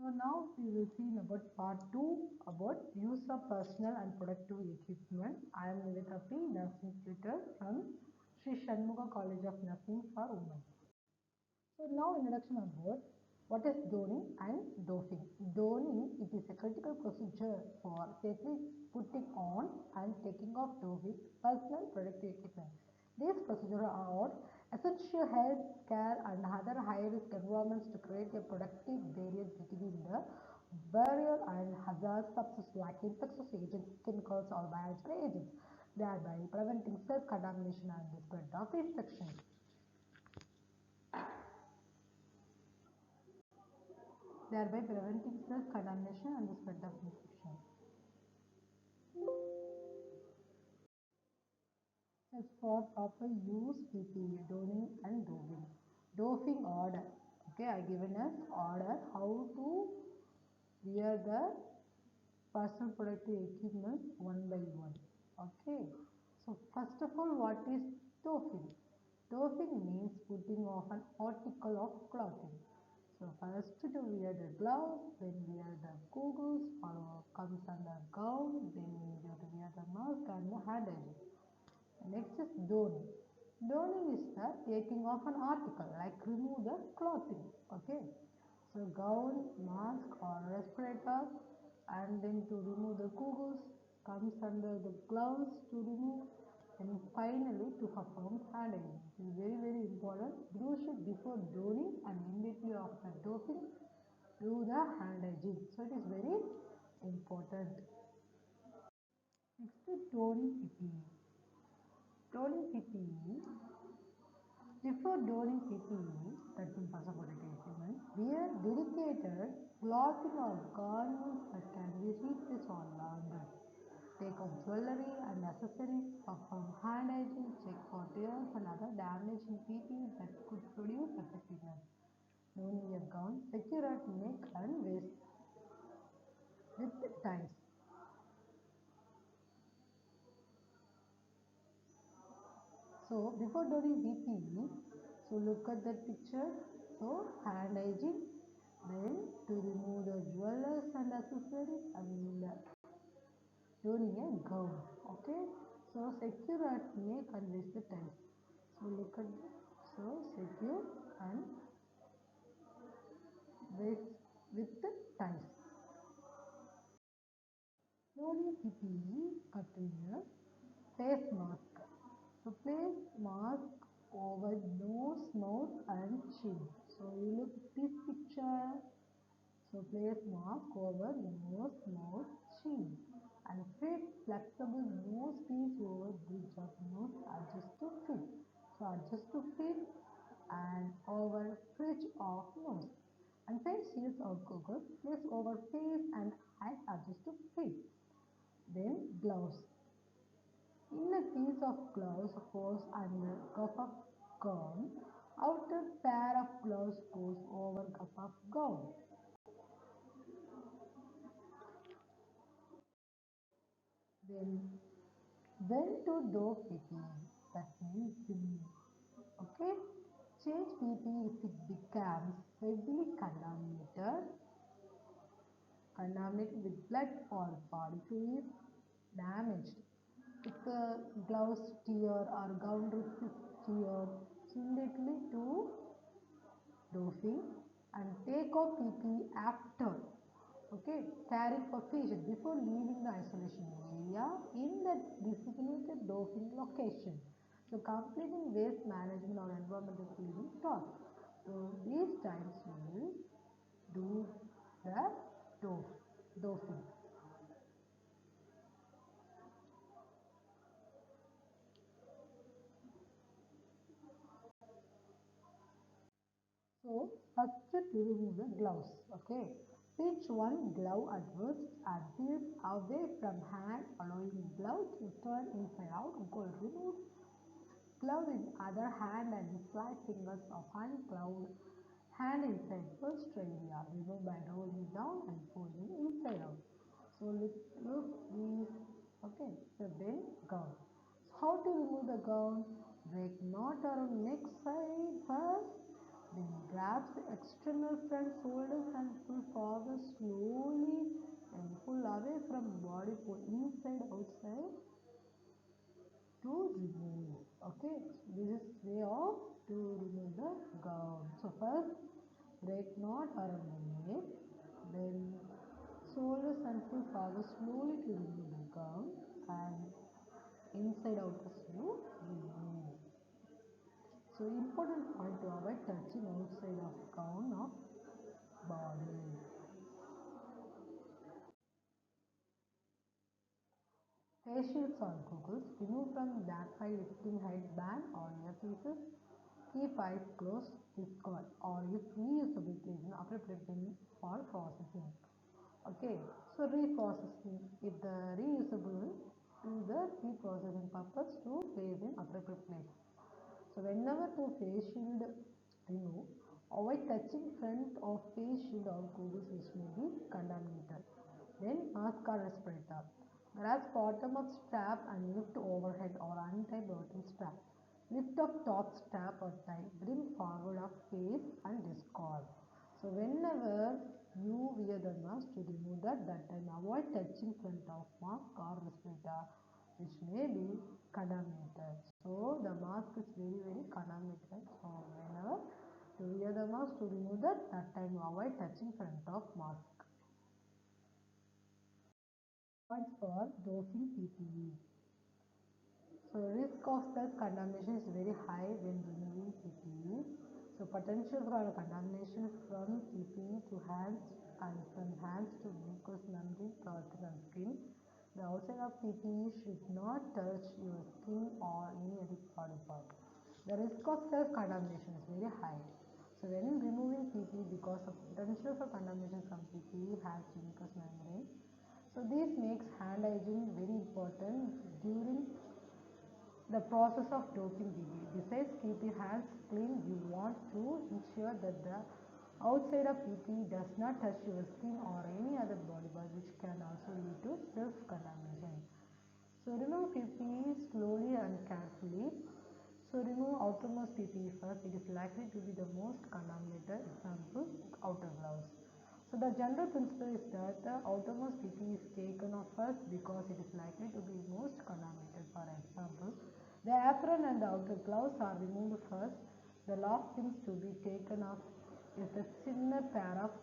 So now we will see about part 2 about use of personal and productive equipment. I am Nivita P, nursing tutor from Sri Shanmuga College of Nursing for Women. So now introduction about what is donning and doffing. Donning, it is a critical procedure for safely putting on and taking off doffing personal protective equipment. These procedures are essential health care and other high-risk environments to create a protective barrier between the barrier and hazardous substances like infectious agents, chemicals or biological agents, thereby preventing self-contamination and the spread of infection. Thereby preventing self-contamination and the spread of infection. As for proper use, PPE, donning and doving. Doving order. Okay, I given us order how to wear the personal protective equipment one by one. Okay, so first of all, what is doving? Doving means putting off an article of clothing. So first to wear the gloves, then wear the goggles, follow comes under gown, then you have to wear the mask and the hand hygiene. Next is donning. Donning is the taking off an article, like remove the clothing. Okay. So gown, mask or respirator, and then to remove the goggles comes under the gloves to remove, and finally to perform hand hygiene. It is very important. Do should before donning and immediately after dosing do the hand hygiene. So it is very important. Next to toning PPE. Toning PPE. Before donning PPE, that means personal protective equipment, wear dedicated clothing or garments that can be replaced or laundered. Take off jewelry and accessories, perform hand hygiene, check for tears and other damage in PPE that could produce effectiveness. Donning a gown, secure at neck and waist with ties. So before doing PPE, so look at that picture. So hand hygiene, then to remove the jewelers and accessories and doing a gown. Okay. So secure at neck and waist the ties. So look at so secure and waist with the ties. Slowly PPE continuous face mask. So place mask over nose, mouth and chin. So you look this picture. So place mask over nose, mouth, chin and fit flexible nose piece over bridge of nose adjust to fit. So adjust to fit and over bridge of nose. And face shields or goggles place over face and eyes adjust to fit. Then gloves. Inner piece of gloves goes under cuff of gown. Outer pair of gloves goes over cuff of gown. Then when to do PPE, that means remove. Okay, change PPE if it becomes heavily contaminated with blood or body fluids damaged. If the gloves tear or gown resist tear, so immediately to doffing and take off PPE after. Okay, caring for patient before leaving the isolation area in the designated doffing location. So completing waste management or environmental cleaning tasks. So these times we will do the doffing. So first to remove the gloves. Okay. Pinch one glove at first and feel away from hand, allowing glove to turn inside out. Go remove glove in other hand and slide fingers of ungloved hand inside first area. Remove by rolling down and pulling inside out. So look these. Okay. So then gown. So how to remove the gown? Break knot around neck side first. Then grab the external front shoulders and pull forward inside outside to remove. Okay, this is way of to remove the gown. So first break knot around the neck, then shoulders and full forward slowly to remove the gown, and inside outer sleeve remove. So important point to avoid touching outside of gown of body. Face shields or goggles, remove from back by lifting headband or earpieces. Keep eyes closed, discard, or if reusable placement appropriate bin for processing. Okay, so reprocessing, if the reusable to the reprocessing purpose to place in appropriate place. So whenever to face shield remove, avoid touching front of face shield or goggles which may be contaminated. Then mask or respirator. Grasp bottom of strap and lift overhead or untie bottom strap. Lift of top strap or tie. Bring forward of face and discard. So whenever you wear the mask to remove that time avoid touching front of mask or respirator which may be contaminated. So the mask is very contaminated. So whenever you wear the mask to remove that time avoid touching front of mask. Points for dosing PPE. So risk of the contamination is very high when removing PPE. So potential for contamination from PPE to hands and from hands to mucous membrane, clothing and skin. The outside of PPE should not touch your skin or any other body part. The risk of self-contamination is very high. So when removing PPE because of potential for contamination from PPE, hands to mucous membrane. So this makes hand hygiene very important during the process of doping BB. Besides keeping hands clean, you want to ensure that the outside of PP does not touch your skin or any other body part which can also lead to self-contamination. So remove PPE slowly and carefully. So remove outermost PPE first. It is likely to be the most contaminated. Example, outer gloves. So the general principle is that the outermost PPE is taken off first because it is likely to be most contaminated. For example, the apron and the outer gloves are removed first. The last things to be taken off is the thinner pair of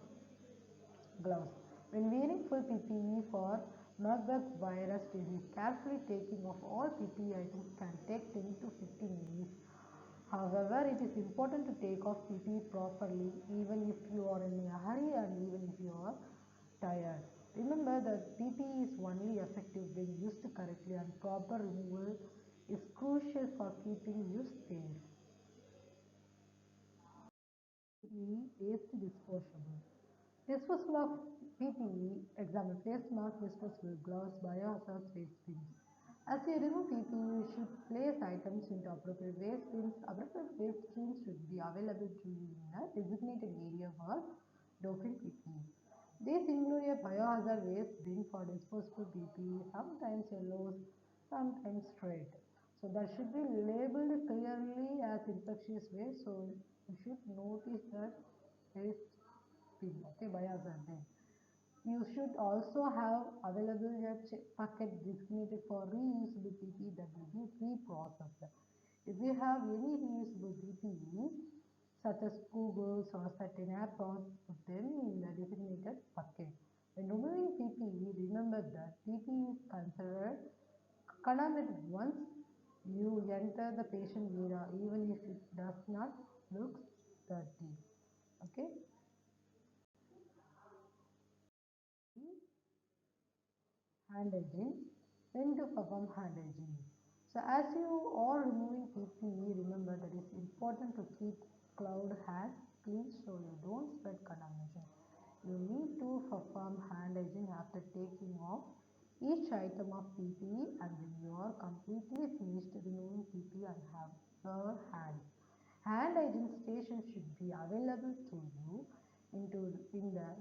gloves. When wearing full PPE for Marburg virus disease, carefully taking off all PPE items can take 10 to 15 minutes. However, it is important to take off PPE properly even if you are in a hurry and even if you are tired. Remember that PPE is only effective when used correctly and proper removal is crucial for keeping you safe. PPE waste disposable. Disposal of PPE, example face mask, disposable gloves, biohazard waste bins. As you remove PPE, you should place items into appropriate waste bins. Appropriate waste bins should be available to you in a designated area for doping PPE. These include a biohazard waste bin for disposable PPE, sometimes yellow, sometimes red. So that should be labeled clearly as infectious waste. So you should notice that waste bin, okay, biohazard bin. You should also have available a packet designated for reusable PPE that will be pre-processed. If you have any reusable PPE, such as goggles or certain aprons, put them in the designated bucket. When removing PPE, remember that PPE is considered contaminated once you enter the patient area, even if it does not look dirty. Okay. Hand hygiene, when to perform hand hygiene. So as you are removing PPE, remember that it's important to keep cloud hands clean so you don't spread contamination. You need to perform hand hygiene after taking off each item of PPE and when you are completely finished removing PPE and have your hands. Hand hygiene station should be available to you in the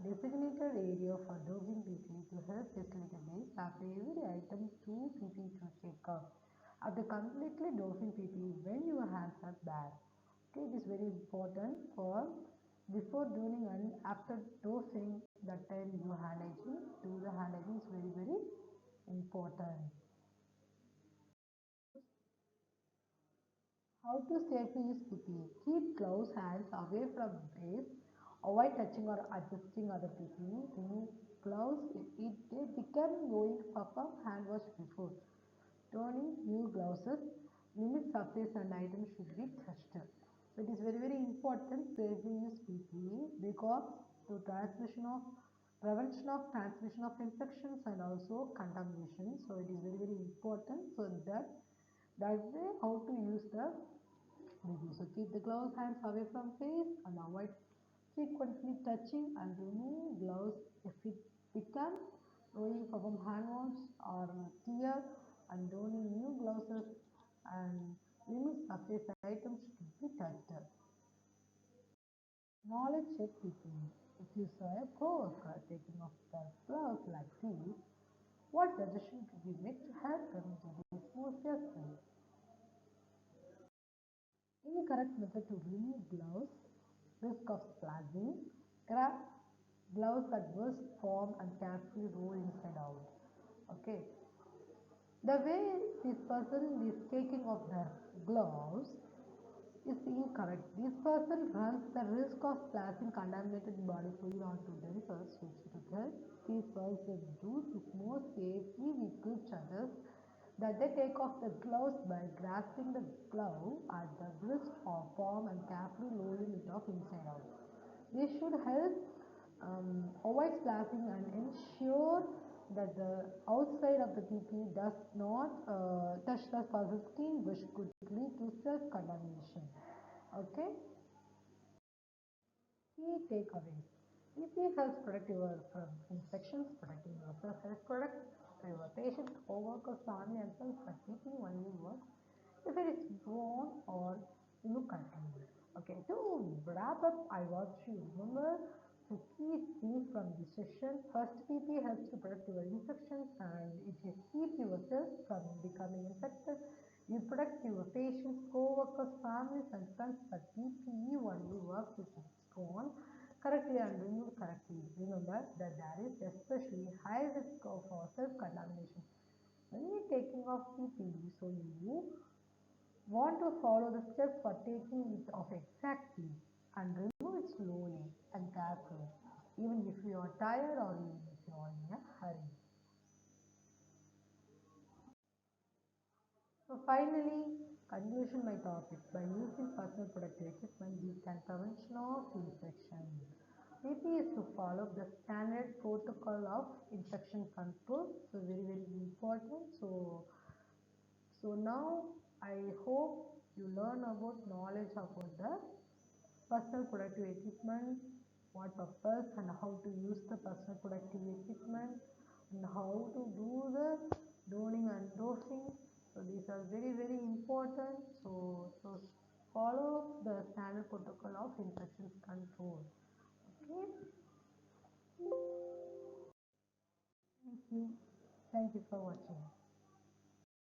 designated area for dosing PPE to help facilitate after every item to PPE to check out. After completely dosing PPE when your hands are bare. Okay, it is very important for before doing and after dosing that time your hand hygiene, do the hand hygiene is very important. How to safely use PPE? Keep gloves hands away from face. Avoid touching or adjusting other PPE. Remove gloves if they become going to perform hand wash before. Turning new gloves. Limit surface and items should be touched. So it is very important to safely use PPE because to prevention of transmission of infections and also contamination. So it is very important. So that way how to use the review. So keep the gloves hands away from face and avoid frequently touching and remove gloves if it becomes going from hand wash or tear and donning new gloves and limit surface items to be touched. Knowledge check PPE. If you saw a co-worker taking off their gloves like this, what suggestion could be made to help them to be more careful? Incorrect method to remove gloves, risk of splashing, grab gloves that burst, form and carefully roll inside out. Okay, the way this person is taking off their gloves is incorrect. This person runs the risk of splashing contaminated body fluid onto themselves, which to help this person do this more safely, we could suggest that they take off the gloves by grasping the glove at the wrist or palm and carefully rolling it off inside out. This should help avoid splashing and ensure that the outside of the PP does not touch the puzzle skin, which could lead to self-contamination. Okay, key takeaways. PP helps protect you from infections, protecting yourself helps protect your patient, co-workers, family and self, but PP only works if it is worn or removed correctly. Okay, to wrap up, I want you to remember the key things from this session. First, PP helps to protect your infections and it will keep yourself from becoming infected. You protect your patients, co-workers, families and friends, but PPE only works if it's worn correctly and removed correctly. Remember that there is especially high risk of self-contamination when you're taking off PPE, so you want to follow the steps for taking it off exactly and remove it slowly and carefully, even if you are tired or even if you are in a hurry. So finally, conclusion my topic. By using personal protective equipment, we can prevention of infection. PP is to follow the standard protocol of infection control. So very important. So now I hope you learn about knowledge about the personal protective equipment, what purpose and how to use the personal protective equipment and how to do the donning and dosing. So these are very important. So follow the standard protocol of infection control. Okay. Thank you. Thank you for watching.